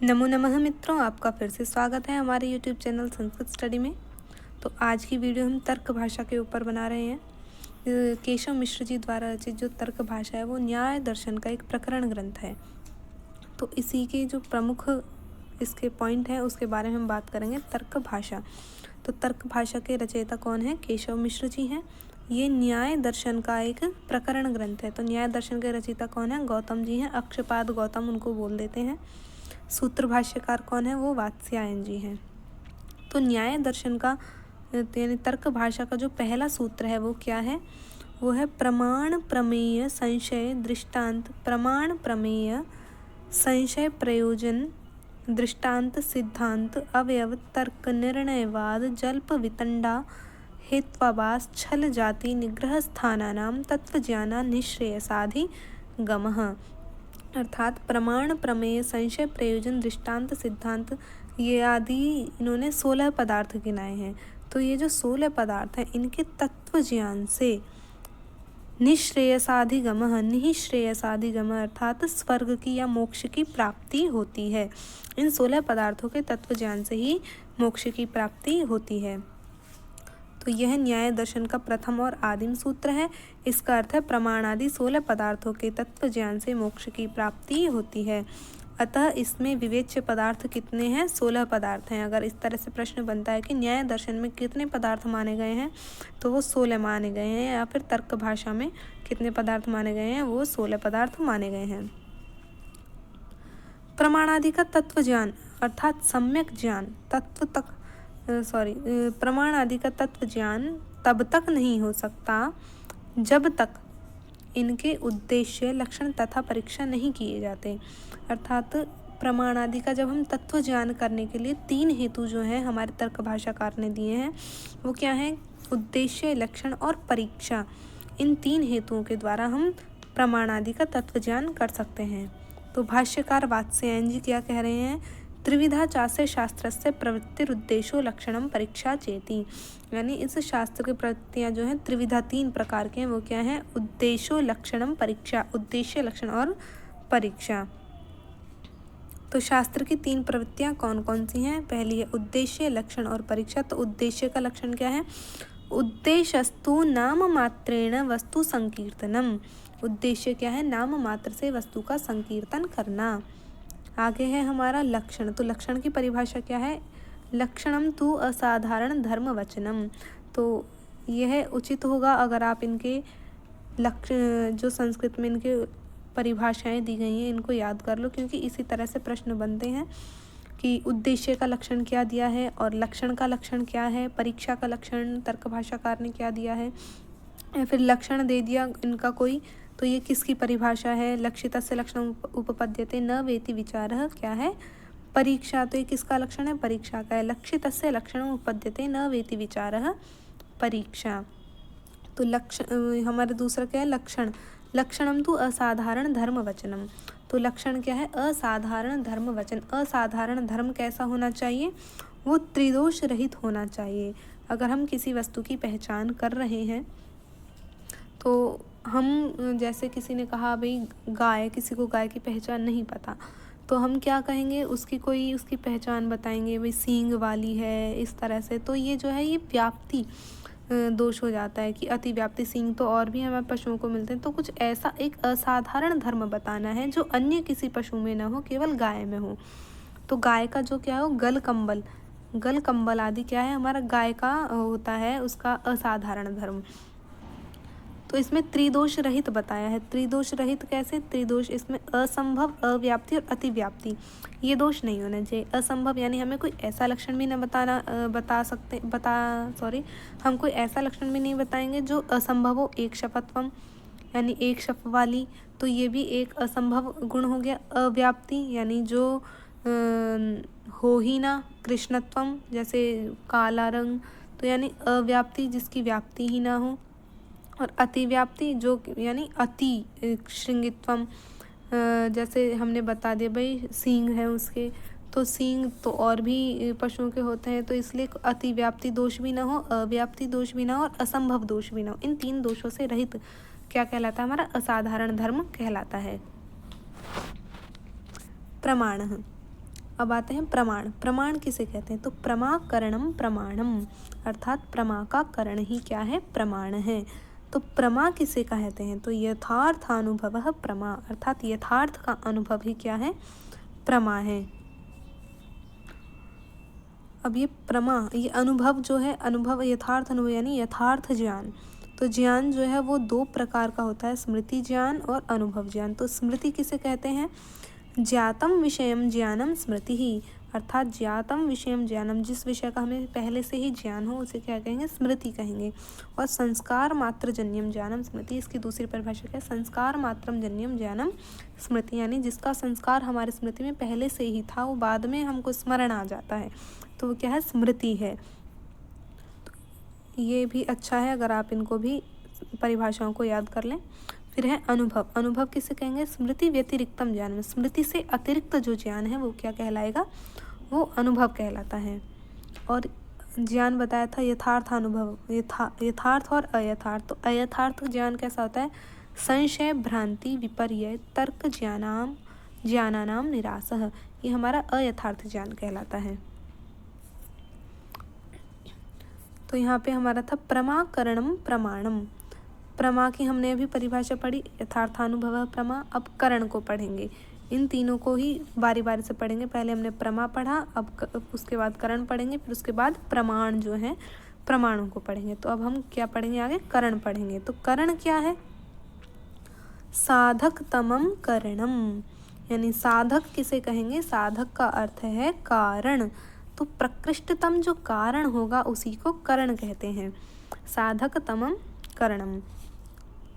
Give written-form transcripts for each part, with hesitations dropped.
नमो नमः मित्रों, आपका फिर से स्वागत है हमारे YouTube चैनल संस्कृत स्टडी में। तो आज की वीडियो हम तर्क भाषा के ऊपर बना रहे हैं। केशव मिश्र जी द्वारा रचित जो तर्क भाषा है वो न्याय दर्शन का एक प्रकरण ग्रंथ है। तो इसी के जो प्रमुख इसके पॉइंट हैं उसके बारे में हम बात करेंगे। तर्क भाषा, तो तर्क भाषा के रचयिता कौन है? केशव मिश्र जी हैं। ये न्याय दर्शन का एक प्रकरण ग्रंथ है। तो न्याय दर्शन के रचयिता कौन है? गौतम जी हैं। अक्षपाद गौतम उनको बोल देते हैं। सूत्र भाष्यकार कौन है? वो वात्स्यायन जी हैं। तो न्याय दर्शन का यानी तर्क भाषा का जो पहला सूत्र है वो क्या है? वो है प्रमाण प्रमेय संशय दृष्टांत। प्रमाण प्रमेय संशय प्रयोजन दृष्टांत सिद्धांत अवयव तर्क निर्णयवाद जल्प वितंडा हेत्वाभास छल जाति निग्रह स्थानानां तत्वज्ञाना निश्रेयसाधि गमः। अर्थात प्रमाण प्रमेय संशय प्रयोजन दृष्टांत सिद्धांत ये आदि इन्होंने 16 पदार्थ गिनाए हैं। तो ये जो 16 पदार्थ हैं इनके तत्व ज्ञान से निःश्रेयसाधिगमः निःश्रेयसाधिगमः अर्थात स्वर्ग की या मोक्ष की प्राप्ति होती है। इन 16 पदार्थों के तत्व ज्ञान से ही मोक्ष की प्राप्ति होती है। तो यह न्याय दर्शन का प्रथम और आदिम सूत्र है। इसका अर्थ है प्रमाण आदि 16 पदार्थों के तत्व ज्ञान से मोक्ष की प्राप्ति होती है। अतः इसमें विवेच्य पदार्थ कितने हैं? 16 पदार्थ हैं। अगर इस तरह से प्रश्न बनता है कि न्याय दर्शन में कितने पदार्थ माने गए हैं, तो वो 16 माने गए हैं। या फिर तर्क भाषा में कितने पदार्थ माने गए हैं? वो 16 पदार्थ माने गए हैं। प्रमाणादि का तत्व ज्ञान अर्थात सम्यक ज्ञान प्रमाण आदि का तत्व ज्ञान तब तक नहीं हो सकता जब तक इनके उद्देश्य लक्षण तथा परीक्षा नहीं किए जाते। अर्थात प्रमाण आदि का जब हम तत्व ज्ञान करने के लिए 3 हेतु जो हैं हमारे तर्क भाषाकार ने दिए हैं वो क्या हैं? उद्देश्य लक्षण और परीक्षा। इन 3 हेतुओं के द्वारा हम प्रमाण आदि का तत्व ज्ञान कर सकते हैं। तो भाष्यकार वात्स्यायन जी क्या कह रहे हैं? त्रिविधा चास्य शास्त्रस्य प्रवृत्तिरुद्देशो लक्षणम परीक्षा चेति। यानी इस शास्त्र की प्रवृत्तियाँ जो हैं त्रिविधा 3 प्रकार के हैं। वो क्या हैं? उद्देशो लक्षणम परीक्षा, उद्देश्य लक्षण और परीक्षा। तो शास्त्र की 3 प्रवृत्तियाँ कौन कौन सी हैं? पहली है उद्देश्य लक्षण और परीक्षा। तो उद्देश्य का लक्षण क्या है? उद्देश्यस्तु नाम मात्रेण वस्तु संकीर्तनम। उद्देश्य क्या है? नाम मात्र से वस्तु का संकीर्तन करना। आगे है हमारा लक्षण। तो लक्षण की परिभाषा क्या है? लक्षणम तु असाधारण धर्म वचनम। तो यह उचित होगा अगर आप इनके जो संस्कृत में इनके परिभाषाएं दी गई हैं इनको याद कर लो, क्योंकि इसी तरह से प्रश्न बनते हैं कि उद्देश्य का लक्षण क्या दिया है और लक्षण का लक्षण क्या है, परीक्षा का लक्षण तर्क भाषाकार ने क्या दिया है, या फिर लक्षण दे दिया इनका कोई, तो ये किसकी परिभाषा है? लक्षितस्य लक्षणम उपपद्यते न वेति विचारः क्या है? परीक्षा। तो ये किसका लक्षण है? परीक्षा का है। लक्षितस्य लक्षणम उपपद्यते न वेति विचारः परीक्षा। तो हमारा दूसरा क्या है? लक्षण। लक्षणम तो असाधारण धर्म वचनम। तो लक्षण क्या है? असाधारण धर्म वचन। असाधारण धर्म कैसा होना चाहिए? वो त्रिदोष रहित होना चाहिए। अगर हम किसी वस्तु की पहचान कर रहे हैं तो हम, जैसे किसी ने कहा भाई गाय, किसी को गाय की पहचान नहीं पता, तो हम क्या कहेंगे? उसकी पहचान बताएंगे, भाई सींग वाली है, इस तरह से। तो ये जो है ये व्याप्ति दोष हो जाता है कि अति व्याप्ति। सींग तो और भी हमारे पशुओं को मिलते हैं। तो कुछ ऐसा एक असाधारण धर्म बताना है जो अन्य किसी पशु में न हो, केवल गाय में हो। तो गाय का जो क्या हो? गल कंबल आदि क्या है? हमारा गाय का होता है उसका असाधारण धर्म। तो इसमें त्रिदोष रहित बताया है। त्रिदोष रहित कैसे? त्रिदोष इसमें असंभव, अव्याप्ति और अतिव्याप्ति, ये दोष नहीं होना चाहिए। असंभव यानी हमें कोई ऐसा लक्षण भी न हम कोई ऐसा लक्षण भी नहीं बताएंगे जो असंभव हो। एक शपथवम यानी एक शप वाली, तो ये भी एक असंभव गुण हो गया। अव्याप्ति यानी जो हो ही ना। कृष्णत्वम जैसे काला रंग, तो यानी अव्याप्ति जिसकी व्याप्ति ही ना हो। और अतिव्याप्ति जो यानी अति श्रृंगित्वम, जैसे हमने बता दिया भाई सींग है उसके, तो सींग तो और भी पशुओं के होते हैं, तो इसलिए अतिव्याप्ति दोष भी ना हो, अव्याप्ति दोष भी ना हो और असंभव दोष भी ना हो। इन 3 दोषों से रहित क्या कहलाता है? हमारा असाधारण धर्म कहलाता है। प्रमाण। अब आते हैं प्रमाण। प्रमाण किसे कहते हैं? तो प्रमाकरणम प्रमाणम, अर्थात प्रमा का करण ही क्या है? प्रमाण है। तो प्रमा किसे कहते हैं? तो यथार्थानुभवः प्रमा, अर्थात यथार्थ का अनुभव ही क्या है? प्रमा है। अब ये प्रमा, ये अनुभव जो है, अनुभव यथार्थ अनुभव यानी यथार्थ ज्ञान। तो ज्ञान जो है वो दो प्रकार का होता है, स्मृति ज्ञान और अनुभव ज्ञान। तो स्मृति किसे कहते हैं? ज्ञातम विषयम ज्ञानम स्मृति ही, अर्थात ज्ञातम विषयम ज्ञानम, जिस विषय का हमें पहले से ही ज्ञान हो उसे क्या कहेंगे? स्मृति कहेंगे। और संस्कार मात्र जन्यम ज्ञानम स्मृति, इसकी दूसरी परिभाषा क्या है? संस्कार मात्रम जन्यम ज्ञानम स्मृति, यानी जिसका संस्कार हमारे स्मृति में पहले से ही था, वो बाद में हमको स्मरण आ जाता है, तो वो क्या है? स्मृति है। तो ये भी अच्छा है अगर आप इनको भी परिभाषाओं को याद कर लें। फिर है अनुभव। अनुभव किसे कहेंगे? स्मृति व्यतिरिक्तम ज्ञान में, स्मृति से अतिरिक्त जो ज्ञान है वो क्या कहलाएगा? वो अनुभव कहलाता है। और ज्ञान बताया था यथार्थ अनुभव, यथार्थ और अयथार्थ। तो अयथार्थ ज्ञान कैसा होता है? संशय भ्रांति विपर्य तर्क ज्ञानानाम निरासः, ये हमारा अयथार्थ ज्ञान कहलाता है। तो यहाँ पे हमारा था प्रमाकरणम प्रमाणम। प्रमा की हमने अभी परिभाषा पढ़ी, यथार्थानुभव प्रमा। अब करण को पढ़ेंगे, इन तीनों को ही बारी बारी से पढ़ेंगे। पहले हमने प्रमा पढ़ा, अब उसके बाद करण पढ़ेंगे, फिर उसके बाद प्रमाण जो है प्रमाणों को पढ़ेंगे। तो अब हम क्या पढ़ेंगे आगे? करण पढ़ेंगे। तो करण क्या है? साधकतमम करणम, यानी साधक किसे कहेंगे? साधक का अर्थ है कारण। तो प्रकृष्टतम जो कारण होगा उसी को करण कहते हैं। साधकतमम करणम।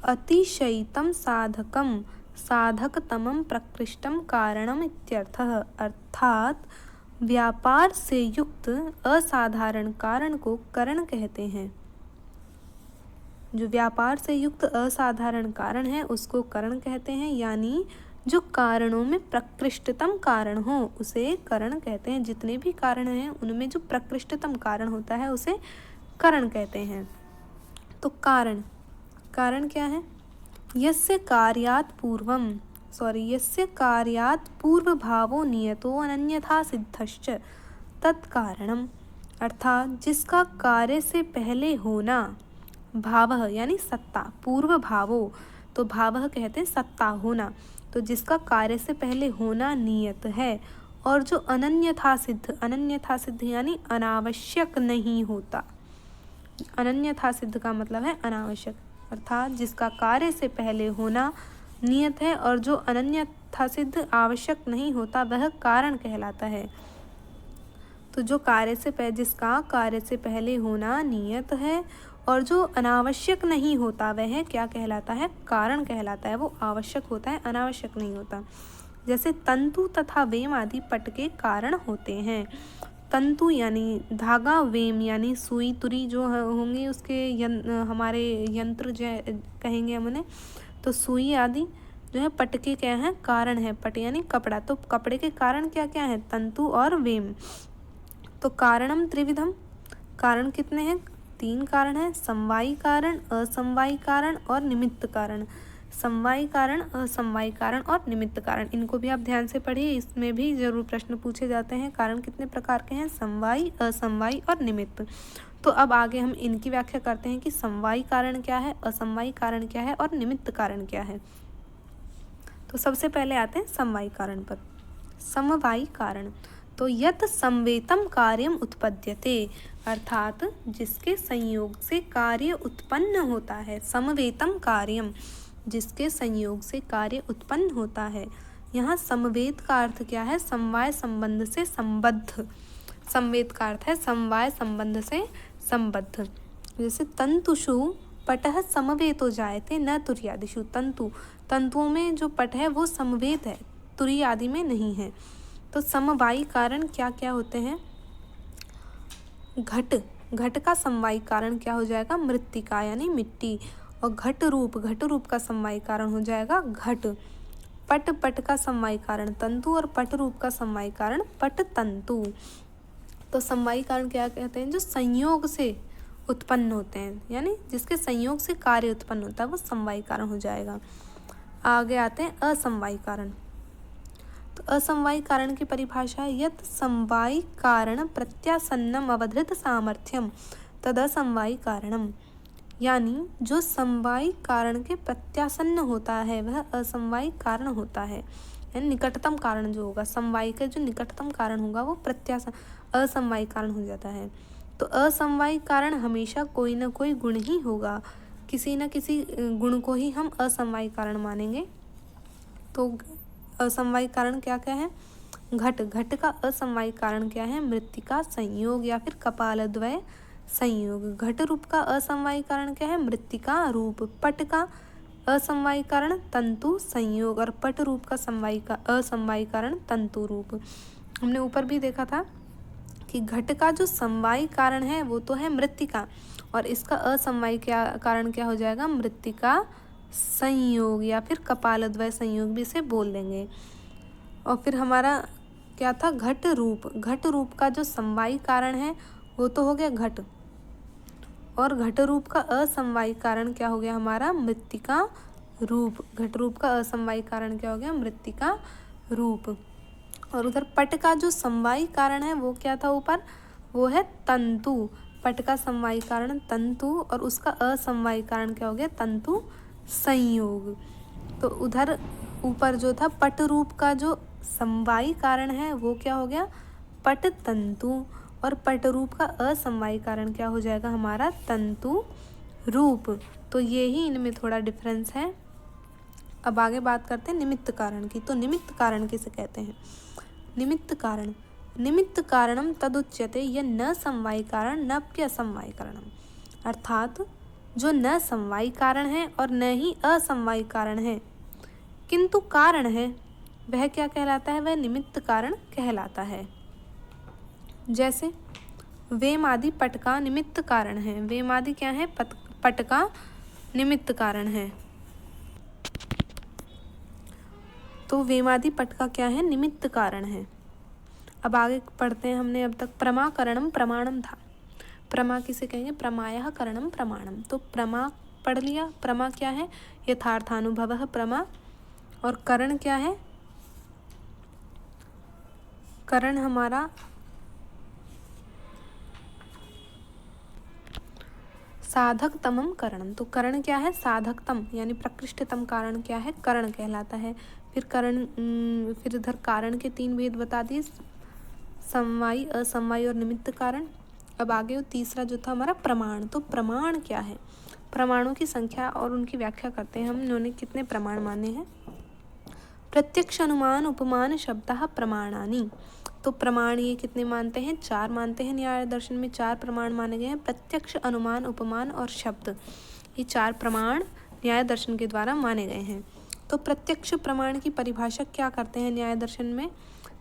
अतिशयितम साधकम साधकतमम प्रकृष्टम कारणम इत्यर्थः, अर्थात व्यापार से युक्त असाधारण कारण को करण कहते हैं। जो व्यापार से युक्त असाधारण कारण है उसको करण कहते हैं, यानी जो कारणों में प्रकृष्टतम कारण हो उसे करण कहते हैं। जितने भी कारण हैं उनमें जो प्रकृष्टतम कारण होता है उसे करण कहते हैं। तो कारण, कारण क्या है? यस्य कार्यात् पूर्व भावो नियतो अनन्यथा सिद्धश्च तत्कारणम, अर्थात जिसका कार्य से पहले होना, भावः यानी सत्ता, पूर्व भावो, तो भावः कहते हैं सत्ता होना, तो जिसका कार्य से पहले होना नियत है और जो अनन्यथा सिद्ध यानी अनावश्यक नहीं होता। अनन्यथा सिद्ध का मतलब है अनावश्यक, अर्थात जिसका कार्य से पहले होना नियत है और जो अनन्यथा सिद्ध आवश्यक नहीं होता वह कारण कहलाता है। तो जो जिसका कार्य से पहले होना नियत है और जो अनावश्यक नहीं होता वह क्या कहलाता है? कारण कहलाता है। वो आवश्यक होता है, अनावश्यक नहीं होता। जैसे तंतु तथा वेम आदि पट के कारण होते हैं। तंतु यानी धागा, वेम यानी सुई तुरी जो होंगी उसके हमारे यंत्र जो कहेंगे हम उन्हें। तो सुई आदि जो है पट के क्या है? कारण है। पट यानी कपड़ा, तो कपड़े के कारण क्या क्या है? तंतु और वेम। तो कारणम त्रिविधम, कारण कितने हैं? 3 कारण है, समवायी कारण, असमवायी कारण और निमित्त कारण। समवायी कारण, असमवायी कारण और निमित्त कारण, इनको भी आप ध्यान से पढ़िए, इसमें भी जरूर प्रश्न पूछे जाते हैं। कारण कितने प्रकार के हैं? समवायी, असमवायी और निमित्त। तो अब आगे हम इनकी व्याख्या करते हैं कि समवायी कारण क्या है, असमवायी कारण क्या है और निमित्त कारण क्या है। तो सबसे पहले आते हैं समवायी कारण पर। समवायी कारण, तो यत संवेतम कार्यम उत्पद्यते, अर्थात जिसके संयोग से कार्य उत्पन्न होता है। समवेतम कार्यम, जिसके संयोग से कार्य उत्पन्न होता है। यहाँ समवेत का अर्थ क्या है? समवाय संबंध से संबद्ध। समवेत का अर्थ है समवाय संबंध से संबद्ध। जैसे तंतुषु पटः समवेतो जायते न तुर्यादिषु, तंतुओं में जो पट है वो समवेत है, तुरी आदि में नहीं है। तो समवायी कारण क्या क्या होते हैं? घट का समवायी कारण क्या हो जाएगा? मृत्तिका यानी मिट्टी। और घट रूप का समवायी कारण हो जाएगा घट। पट का समवायी कारण तंतु और पट रूप का समवायी कारण पट तंतु। तो समवायी कारण क्या कहते हैं? जो संयोग से उत्पन्न होते हैं, यानी जिसके संयोग से कार्य उत्पन्न होता है वो समवायी कारण हो जाएगा। आगे आते हैं असमवायी कारण। तो असमवायी कारण की परिभाषा यत् समवायी कारण प्रत्यासन्नम अवधृत सामर्थ्यम तद असमवायी कारणम। यानी जो समवायी कारण के प्रत्यासन्न होता है वह असमवायी कारण होता है। यानी निकटतम कारण जो होगा, समवायी का जो निकटतम कारण होगा वो असमवायी कारण हो जाता है। तो असमवायी कारण हमेशा कोई ना कोई गुण ही होगा, किसी न किसी गुण को ही हम असमवायी कारण मानेंगे। तो असमवायी कारण क्या क्या है? घट का असमवायी कारण क्या है? मृत्तिका संयोग या फिर कपालद्वय संयोग। घट रूप का असमवायी कारण क्या है? मृत्तिका रूप। पट का असमवायी कारण तंतु संयोग और पट रूप का असमवायी कारण तंतु रूप। हमने ऊपर भी देखा था कि घट का जो समवायी कारण है वो तो है मृत्तिका, और इसका असमवायी कारण क्या हो जाएगा? मृत्तिका संयोग या फिर कपालद्वय संयोग भी इसे बोल देंगे। और फिर हमारा क्या था? घट रूप का जो समवायी कारण है वो तो हो गया घट, और घट रूप का असमवायी कारण क्या हो गया हमारा? मृत्तिका रूप। घट रूप का असमवायी कारण क्या हो गया? मृत्तिका रूप। और उधर पट का जो समवायी कारण है वो क्या था ऊपर? वो है तंतु। पट का समवायी कारण तंतु और उसका असमवायी कारण क्या हो गया? तंतु संयोग। तो उधर ऊपर जो था पट रूप का जो समवायी कारण है वो क्या हो गया? पट तंतु, और पट रूप का असमवायी कारण क्या हो जाएगा हमारा? तंतु रूप। तो ये ही इनमें थोड़ा डिफरेंस है। अब आगे बात करते हैं निमित्त कारण की। तो निमित्त कारण किसे कहते हैं? निमित्त कारणम तदुच्यते यह न समवायी कारण न प्यसमवायी कारणम। अर्थात जो न समवायी कारण है और न ही असमवायी कारण है किंतु कारण है, वह क्या कहलाता है? वह निमित्त कारण कहलाता है। जैसे वेमादि पट का निमित्त कारण है। वेमादि क्या है? पट का निमित्त कारण है। तो वेमादि पट का क्या है? निमित्त कारण है। अब आगे पढ़ते हैं। हमने अब तक प्रमाकरणम प्रमाणम था। प्रमा किसे कहेंगे? प्रमायः करणम प्रमाणम। तो प्रमा पढ़ लिया। प्रमा क्या है? यथार्थानुभवः प्रमा। और करण क्या है? करण हमारा साधकतमम करणम। तो करण क्या है? साधकतम यानी प्रकृष्टतम कारण क्या है? करण कहलाता है। फिर इधर कारण के 3 भेद बता दिए, समवायी, असमवायी और निमित्त कारण। अब आगे तीसरा जो था हमारा प्रमाण। तो प्रमाण क्या है? प्रमाणों की संख्या और उनकी व्याख्या करते हैं। हमने कितने प्रमाण माने हैं? प्रत्यक्ष अनुमान उपमान शब्दः प्रमाणानि। तो प्रमाण ये कितने मानते हैं? 4 मानते हैं। न्याय दर्शन में 4 प्रमाण माने गए हैं। प्रत्यक्ष, अनुमान, उपमान और शब्द, ये 4 प्रमाण न्याय दर्शन के द्वारा माने गए हैं। तो प्रत्यक्ष प्रमाण की परिभाषा क्या करते हैं न्याय दर्शन में?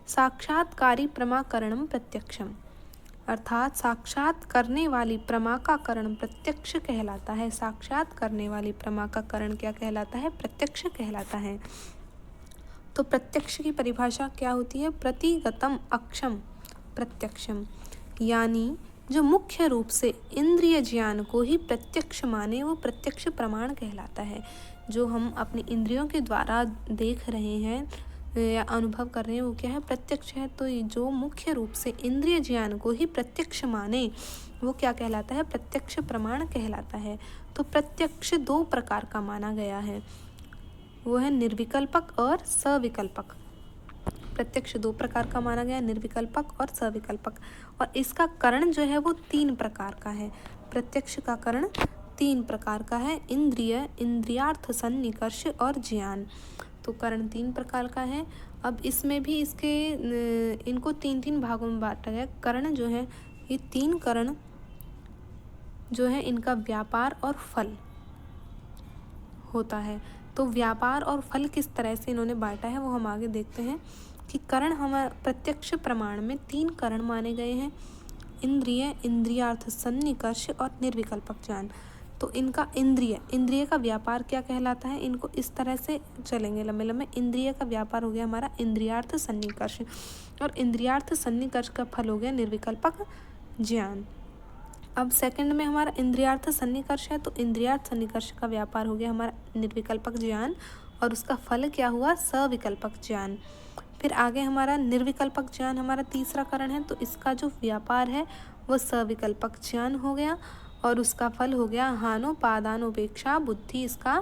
साक्षात्कारी प्रमाकरणम प्रत्यक्षम। अर्थात साक्षात करने वाली प्रमा का करण प्रत्यक्ष कहलाता है। साक्षात करने वाली प्रमा का करण क्या कहलाता है? प्रत्यक्ष कहलाता है। तो प्रत्यक्ष की परिभाषा क्या होती है? प्रतिगतम अक्षम प्रत्यक्षम। यानी जो मुख्य रूप से इंद्रिय ज्ञान को ही प्रत्यक्ष माने वो प्रत्यक्ष प्रमाण कहलाता है। जो हम अपनी इंद्रियों के द्वारा देख रहे हैं या अनुभव कर रहे हैं वो क्या है? प्रत्यक्ष है। तो जो मुख्य रूप से इंद्रिय ज्ञान को ही प्रत्यक्ष माने वो क्या कहलाता है? प्रत्यक्ष प्रमाण कहलाता है। तो प्रत्यक्ष 2 प्रकार का माना गया है, वो है निर्विकल्पक और सविकल्पक। प्रत्यक्ष 2 प्रकार का माना गया, निर्विकल्पक और सविकल्पक। और इसका करण जो है वो 3 प्रकार का है। प्रत्यक्ष का करण 3 प्रकार का है, इंद्रिय, इंद्रियार्थ सन्निकर्ष और ज्ञान। तो करण 3 प्रकार का है। अब इसमें भी इनको 3-3 भागों में बांटा गया। करण जो है ये 3 करण जो है इनका व्यापार और फल होता है। तो व्यापार और फल किस तरह से इन्होंने बांटा है वो हम आगे देखते हैं कि करण हमारे प्रत्यक्ष प्रमाण में 3 करण माने गए हैं, इंद्रिय, इंद्रियार्थ सन्निकर्ष और निर्विकल्पक ज्ञान। तो इनका इंद्रिय का व्यापार क्या कहलाता है? इनको इस तरह से चलेंगे लंबे लंबे। इंद्रिय का व्यापार हो गया हमारा इंद्रियार्थ सन्निकर्ष, और इंद्रियार्थ सन्निकर्ष का फल हो गया निर्विकल्पक ज्ञान। अब सेकंड में हमारा इंद्रियार्थ सन्निकर्ष है, तो इंद्रियार्थ सन्निकर्ष का व्यापार हो गया हमारा निर्विकल्पक ज्ञान, और उसका फल क्या हुआ? सविकल्पक ज्ञान। फिर आगे हमारा निर्विकल्पक ज्ञान हमारा तीसरा करण है, तो इसका जो व्यापार है वो सविकल्पक ज्ञान हो गया और उसका फल हो गया हानोपादानोपेक्षा बुद्धि, इसका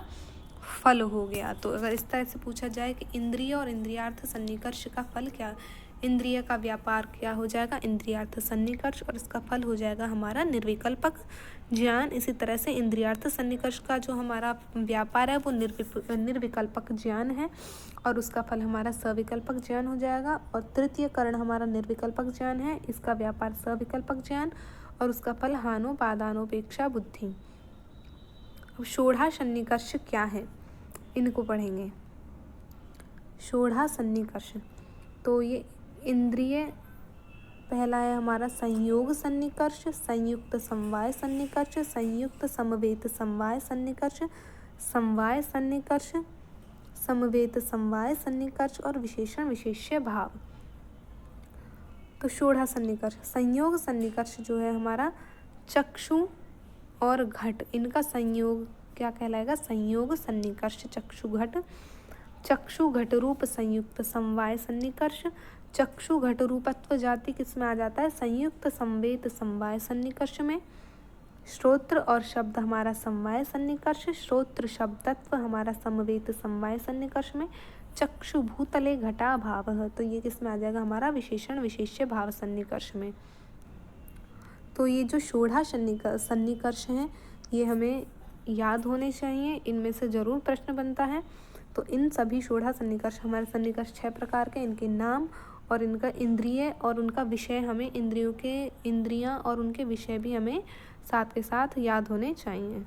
फल हो गया। तो अगर इस तरह से पूछा जाए कि इंद्रिय और इंद्रियार्थ सन्निकर्ष का फल क्या, इंद्रिय का व्यापार क्या हो जाएगा, इंद्रियार्थ सन्निकर्ष, और इसका फल हो जाएगा हमारा निर्विकल्पक ज्ञान। इसी तरह से इंद्रियार्थ सन्निकर्ष का जो हमारा व्यापार है वो निर्विकल्पक ज्ञान है और उसका फल हमारा सविकल्पक ज्ञान हो जाएगा। और तृतीय करण हमारा निर्विकल्पक ज्ञान है, इसका व्यापार सविकल्पक ज्ञान और उसका फल हानोपादानोपेक्षा बुद्धि। अब षोडा सन्निकर्ष क्या है, इनको पढ़ेंगे। षोडा सन्निकर्ष, तो ये इंद्रिय पहला है हमारा संयोग सन्निकर्ष, संयुक्त समवाय सन्निकर्ष, संयुक्त समवेत समवाय सन्निकर्ष, समवाय सन्निकर्ष, समवेत समवाय सन्निकर्ष और विशेषण विशेष्य भाव। तो षोडा सन्निकर्ष, संयोग सन्निकर्ष जो है हमारा चक्षु और घट, इनका संयोग क्या कहलाएगा, संयोग सन्निकर्ष। चक्षु घट, चक्षु घट रूप संयुक्त समवाय सन्निकर्ष, चक्षु घट रूपत्व जाति किसमें आ जाता है, संयुक्त समवेत समवाय सन्निकर्ष में। श्रोत्र और शब्द हमारा समवाय सन्निकर्ष, श्रोत्र शब्दत्व हमारा समवेत समवाय सन्निकर्ष में। चक्षु भूतले घटा भाव, तो ये किसमें आ जाएगा हमारा विशेषण विशेष्य भाव सन्निकर्ष में। तो ये जो षोडा सन्निकर्ष हैं ये हमें याद होने चाहिए, इनमें से जरूर प्रश्न बनता है। तो इन सभी षोडा सन्निकर्ष, हमारे सन्निकर्ष 6 प्रकार के, इनके नाम और इनका इंद्रिय और उनका विषय, हमें इंद्रियां और उनके विषय भी हमें साथ के साथ याद होने चाहिए।